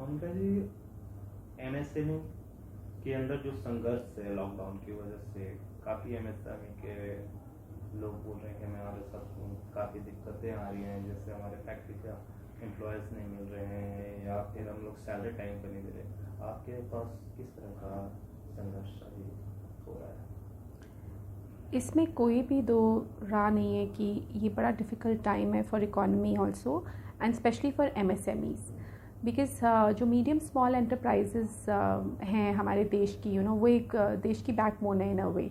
उनका जी एमएसएमई के अंदर जो संघर्ष है लॉकडाउन की वजह से, काफ़ी एमएसएमई के लोग बोल रहे हैं कि हमारे साथ काफ़ी दिक्कतें आ रही हैं, जैसे हमारे फैक्ट्री का एम्प्लॉयज़ नहीं मिल रहे हैं या फिर हम लोग सैलरी टाइम पर नहीं दे रहे। आपके पास किस तरह का संघर्ष अभी हो रहा है? इसमें कोई भी दो राह नहीं है कि ये बड़ा डिफ़िकल्ट टाइम है for economy also and specially for MSMEs, because जो मीडियम स्मॉल एंटरप्राइजेज़ हैं हमारे देश की, वो एक देश की बैकबोन है इन अ वे।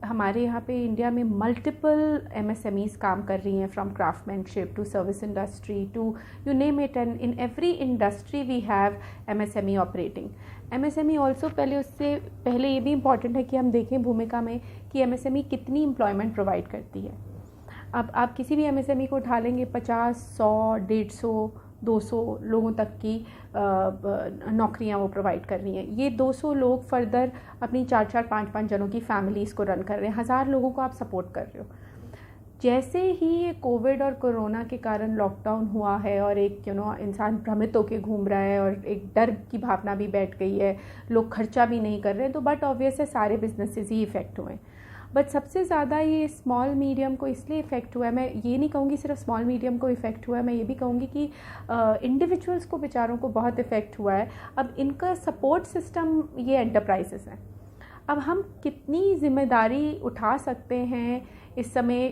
हमारे यहाँ पे इंडिया में मल्टीपल एमएसएमईज़ काम कर रही हैं, from craftsmanship to service industry to you name it, and in every industry we have MSME operating. MSME also उससे पहले ये भी इम्पॉर्टेंट है कि हम देखें भूमिका में कि एमएसएमई कितनी एम्प्लॉयमेंट प्रोवाइड करती है। अब आप किसी भी एमएसएमई को उठा लेंगे, 50, 100, 150, 200 लोगों तक की नौकरियां वो प्रोवाइड कर रही हैं। ये 200 लोग फर्दर अपनी 4-4, 5-5 जनों की फैमिलीज़ को रन कर रहे हैं। 1000 लोगों को आप सपोर्ट कर रहे हो। जैसे ही ये कोविड और कोरोना के कारण लॉकडाउन हुआ है और एक इंसान भ्रमित होकर घूम रहा है और एक डर की भावना भी बैठ गई है, लोग खर्चा भी नहीं कर रहे हैं, तो बट ऑब्वियस है सारे बिजनेसेस ही इफ़ेक्ट हुए। बट सबसे ज़्यादा ये स्मॉल मीडियम को इसलिए इफ़ेक्ट हुआ है, मैं ये नहीं कहूँगी सिर्फ स्मॉल मीडियम को इफ़ेक्ट हुआ है, मैं ये भी कहूँगी कि इंडिविजुअल्स को बेचारों को बहुत इफ़ेक्ट हुआ है। अब इनका सपोर्ट सिस्टम ये एंटरप्राइजेस हैं। अब हम कितनी जिम्मेदारी उठा सकते हैं इस समय,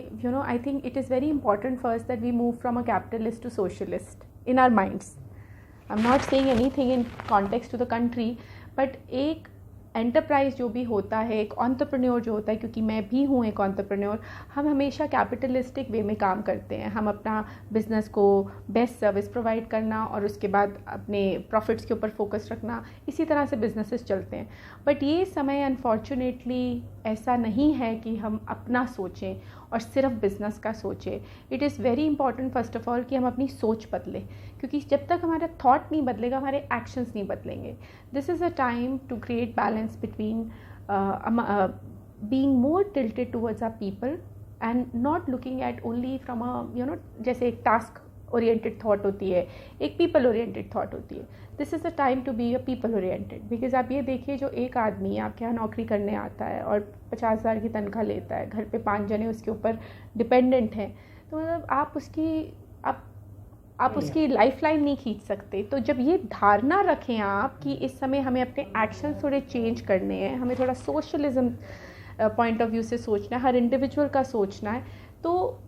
I think it is very important first that we move from a capitalist to socialist in our minds. I am not saying anything in context to the country, but एक एंटरप्राइज जो भी होता है, एक एंटरप्रेन्योर जो होता है, क्योंकि मैं भी हूँ एक एंटरप्रेन्योर, हम हमेशा कैपिटलिस्टिक वे में काम करते हैं। हम अपना बिज़नेस को बेस्ट सर्विस प्रोवाइड करना और उसके बाद अपने प्रॉफिट्स के ऊपर फोकस रखना, इसी तरह से बिजनेसेस चलते हैं। बट ये समय अनफॉर्चुनेटली ऐसा नहीं है कि हम अपना सोचें और सिर्फ बिज़नेस का सोचें। It is very important first of all कि हम अपनी सोच बदलें, क्योंकि जब तक हमारा थॉट नहीं बदलेगा हमारे एक्शंस नहीं बदलेंगे। This is a time to create balance between being more tilted towards our people and not looking at only from a जैसे एक टास्क ओरिएंटेड थॉट होती है, एक पीपल ओरिएंटेड थॉट होती है। This is a time to be a people oriented, because आप ये देखिए, जो एक आदमी आपके यहाँ नौकरी करने आता है और 50,000 की तनख्वाह लेता है, घर पे 5 जने उसके ऊपर डिपेंडेंट हैं, तो मतलब आप उसकी लाइफ लाइन नहीं खींच सकते। तो जब ये धारणा रखें आप कि इस समय हमें अपने एक्शन थोड़े चेंज करने हैं, हमें थोड़ा सोशलिज्म पॉइंट ऑफ व्यू से सोचना है, हर इंडिविजुअल का सोचना है, तो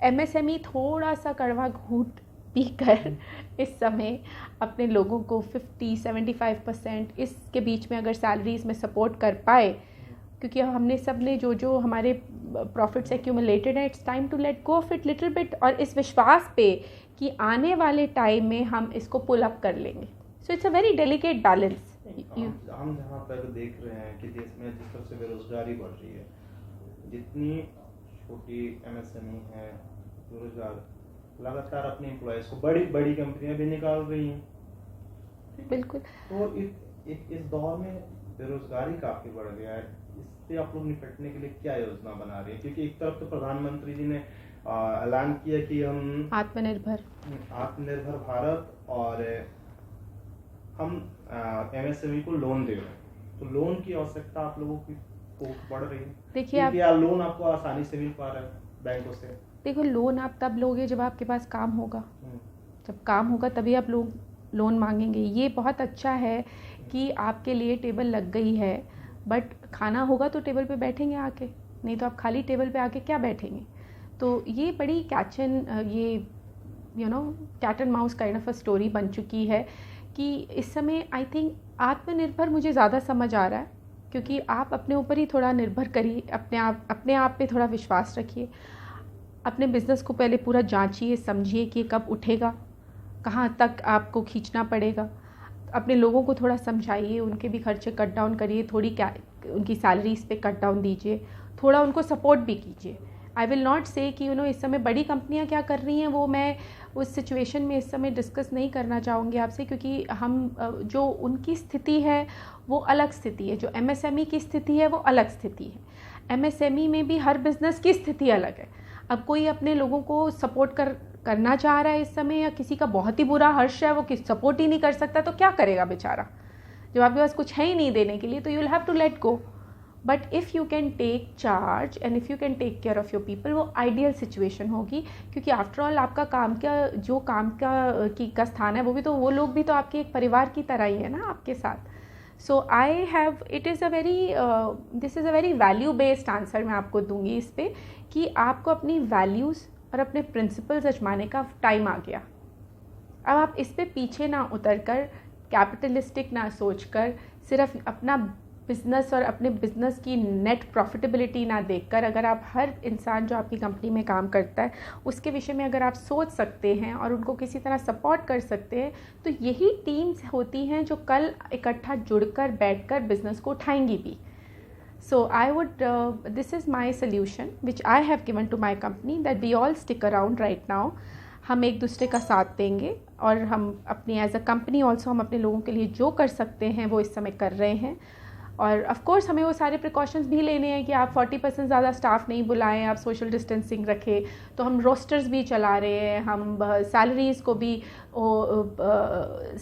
एमएसएमई थोड़ा सा कड़वा घूंट पीकर इस समय अपने लोगों को 50-75% इसके बीच में अगर सैलरीज में सपोर्ट कर पाए, क्योंकि हमने सब ने जो हमारे प्रॉफिट्स एक्यूमुलेटेड हैं, it's time to let go of it little bit, और इस विश्वास पे कि आने वाले टाइम में हम इसको पुल अप कर लेंगे। So it's a very delicate balance. हम जहाँ पर देख रहे हैं कि देश में जिस तरह से बेरोजगारी बढ़ रही है, जितनी छोटी एमएसएमई है, बेरोजगार लगातार अपने एम्प्लॉयज़ को बड़ी बड़ी कंपनियां भी निकाल रही हैं। बिल्कुल। तो इस दौर में बेरोजगारी काफ़ी बढ़ गया है, इससे आप लोग निपटने के लिए क्या योजना बना रहे हैं? क्योंकि एक तरफ तो प्रधानमंत्री जी ने ऐलान किया कि हम आत्मनिर्भर भारत और हम एमएसएमई को लोन दे रहे हैं, तो लोन की आवश्यकता आप लोगों की बढ़ रही है। देखिए, लोन आपको आसानी से मिल पा रहा है बैंकों से। देखो, लोन आप तब लोगे जब आपके पास काम होगा, जब काम होगा तभी आप लोन मांगेंगे। ये बहुत अच्छा है कि आपके लिए टेबल लग गई है, बट खाना होगा तो टेबल पे बैठेंगे आके, नहीं तो आप खाली टेबल पे आके क्या बैठेंगे। तो ये बड़ी cat and mouse kind of a story बन चुकी है कि इस समय आई थिंक आत्मनिर्भर मुझे ज़्यादा समझ आ रहा है, क्योंकि आप अपने ऊपर ही थोड़ा निर्भर करिए, अपने आप पे थोड़ा विश्वास रखिए, अपने बिज़नेस को पहले पूरा जांचिए, समझिए कि कब उठेगा, कहाँ तक आपको खींचना पड़ेगा। अपने लोगों को थोड़ा समझाइए, उनके भी खर्चे कट डाउन करिए, थोड़ी उनकी सैलरीज पे कट डाउन दीजिए, थोड़ा उनको सपोर्ट भी कीजिए। आई विल नॉट से कि इस समय बड़ी कंपनियां क्या कर रही हैं, वो मैं उस सिचुएशन में इस समय डिस्कस नहीं करना चाहूँगी आपसे, क्योंकि हम जो उनकी स्थिति है वो अलग स्थिति है, जो एमएसएमई की स्थिति है वो अलग स्थिति है। एमएसएमई में भी हर बिज़नेस की स्थिति अलग है। अब कोई अपने लोगों को सपोर्ट करना चाह रहा है इस समय, या किसी का बहुत ही बुरा हर्ष है, वो सपोर्ट ही नहीं कर सकता, तो क्या करेगा बेचारा? जब आपके पास कुछ है ही नहीं देने के लिए, तो you will have to let go. But if you can take charge and if you can take care of your people, वो आइडियल सिचुएशन होगी. क्योंकि आफ्टर ऑल आपका काम का स्थान है, वो भी तो, वो लोग भी तो आपके एक परिवार की तरह ही है ना आपके साथ. So this is a very value based answer मैं आपको दूंगी इस पर, कि आपको अपनी वैल्यूज़ और अपने प्रिंसिपल्स आजमाने का टाइम आ गया. अब आप इस पे पीछे ना उतर कर, कैपिटलिस्टिक ना सोचकर, सिर्फ अपना बिजनेस और अपने बिजनेस की नेट प्रॉफिटेबिलिटी ना देखकर, अगर आप हर इंसान जो आपकी कंपनी में काम करता है उसके विषय में अगर आप सोच सकते हैं और उनको किसी तरह सपोर्ट कर सकते हैं, तो यही टीम्स होती हैं जो कल इकट्ठा जुड़कर बैठकर बिजनेस को उठाएंगी भी. So this is my solution which I have given to my company, that we all stick around right now. हम एक दूसरे का साथ देंगे और हम अपनी एज अ कंपनी ऑल्सो हम अपने लोगों के लिए जो कर सकते हैं वो इस समय कर रहे हैं. और ऑफ कोर्स हमें वो सारे प्रिकॉशंस भी लेने हैं कि आप 40% ज़्यादा स्टाफ नहीं बुलाएं, आप सोशल डिस्टेंसिंग रखें. तो हम रोस्टर्स भी चला रहे हैं, हम सैलरीज़ को भी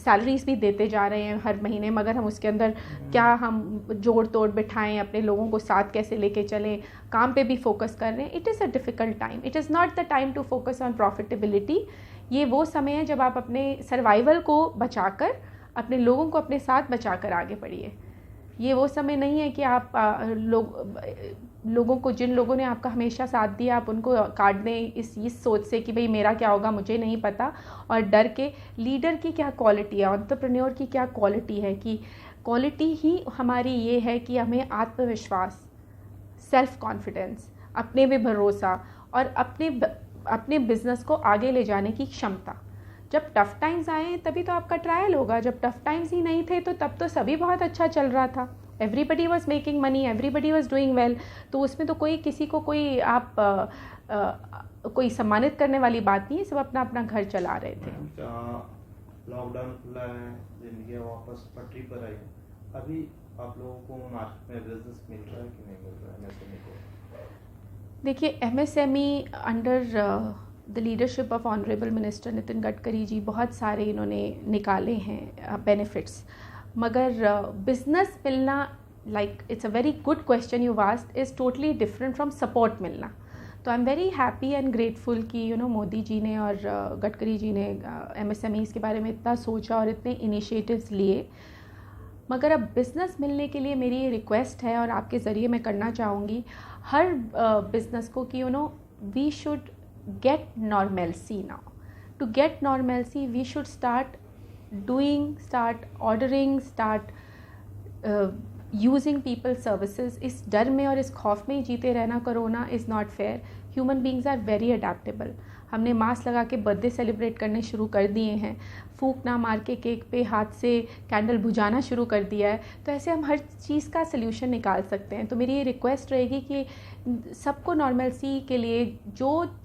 सैलरीज़ भी देते जा रहे हैं हर महीने, मगर हम उसके अंदर क्या हम जोड़ तोड़ बिठाएं, अपने लोगों को साथ कैसे लेके चलें, काम पे भी फोकस कर रहे हैं. It is a difficult time. It is not the time to focus on profitability. ये वो समय है जब आप अपने सर्वाइवल को बचाकर, अपने लोगों को अपने साथ बचाकर आगे बढ़िए. ये वो समय नहीं है कि आप लोगों को, जिन लोगों ने आपका हमेशा साथ दिया, आप उनको काट दें इस सोच से कि भाई मेरा क्या होगा मुझे नहीं पता, और डर के. लीडर की क्या क्वालिटी है, एंटरप्रेन्योर की क्या क्वालिटी है, कि क्वालिटी ही हमारी ये है कि हमें आत्मविश्वास, सेल्फ कॉन्फिडेंस, अपने पे भरोसा और अपने बिजनेस को आगे ले जाने की क्षमता. जब टफ़ टाइम्स आए तभी तो आपका ट्रायल होगा. जब टफ़ टाइम्स ही नहीं थे तो तब तो सभी बहुत अच्छा चल रहा था. Everybody was making money, everybody was doing well. तो उसमें तो कोई किसी को कोई कोई सम्मानित करने वाली बात नहीं है. सब अपना अपना घर चला रहे थे. लॉकडाउन खुला है, जिंदगी वापस पटरी पर आई. अभी आप लोगों को मार्केट में बिजनेस मिल रहा है कि नहीं मिल रहा है एमएसएमई को? देखिए, MSME under the leadership of honourable minister Nitin Gadkari ji बहुत सारे इन्होंने निकाले हैं बेनिफिट्स, मगर बिजनेस मिलना, like it's a very good question you asked, is totally different from support मिलना. तो I am very happy and grateful कि मोदी जी ने और गडकरी जी ने एमएसएमईज़ के बारे में इतना सोचा और इतने इनिशिएटिव्स लिए. मगर अब बिज़नेस मिलने के लिए मेरी ये रिक्वेस्ट है और आपके ज़रिए मैं करना चाहूँगी हर बिज़नेस को कि वी शुड get normalcy now. To get normalcy, we should start ordering, using people's services. इस डर में और इस खौफ में ही जीते रहना corona is not fair. Human beings are very adaptable. हमने मास्क लगा के बर्थडे सेलिब्रेट करने शुरू कर दिए हैं, फूंक ना मार के केक पे हाथ से कैंडल बुझाना शुरू कर दिया है. तो ऐसे हम हर चीज़ का सल्यूशन निकाल सकते हैं. तो मेरी ये रिक्वेस्ट रहेगी कि सबको नॉर्मलसी के लिए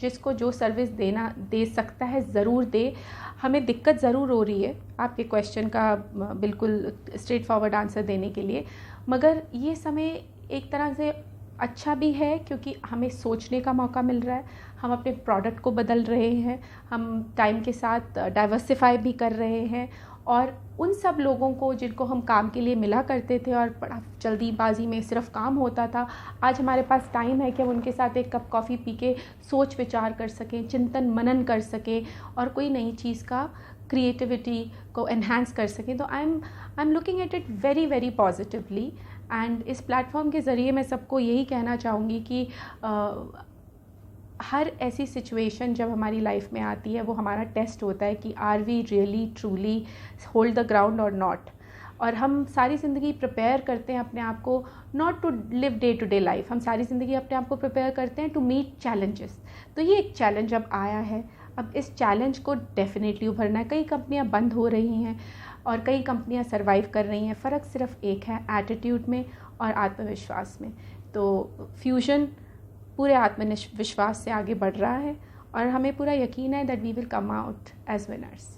जिसको जो सर्विस दे सकता है ज़रूर दे. हमें दिक्कत ज़रूर हो रही है आपके क्वेश्चन का बिल्कुल स्ट्रेट फॉरवर्ड आंसर देने के लिए, मगर ये समय एक तरह से अच्छा भी है क्योंकि हमें सोचने का मौका मिल रहा है. हम अपने प्रोडक्ट को बदल रहे हैं, हम टाइम के साथ डाइवर्सिफाई भी कर रहे हैं, और उन सब लोगों को जिनको हम काम के लिए मिला करते थे और बड़ा जल्दीबाजी में सिर्फ काम होता था, आज हमारे पास टाइम है कि हम उनके साथ एक कप कॉफ़ी पी के सोच विचार कर सकें, चिंतन मनन कर सकें और कोई नई चीज़ का क्रिएटिविटी को एनहांस कर सकें. तो I am looking at it very very positively. And इस प्लेटफॉर्म के ज़रिए मैं सबको यही कहना चाहूँगी कि हर ऐसी सिचुएशन जब हमारी लाइफ में आती है वो हमारा टेस्ट होता है कि are we really truly hold the ground और नॉट. और हम सारी ज़िंदगी प्रिपेयर करते हैं अपने आप को not to live day to day life, हम सारी ज़िंदगी अपने आप को प्रिपेयर करते हैं टू मीट चैलेंजेस. तो ये एक चैलेंज अब आया है, अब इस चैलेंज को डेफिनेटली उभरना है. कई कंपनियां बंद हो रही हैं और कई कंपनियां सरवाइव कर रही हैं. फ़र्क सिर्फ एक है, एटीट्यूड में और आत्मविश्वास में. तो फ्यूजन पूरे आत्मविश्वास से आगे बढ़ रहा है और हमें पूरा यकीन है that we will come out as winners.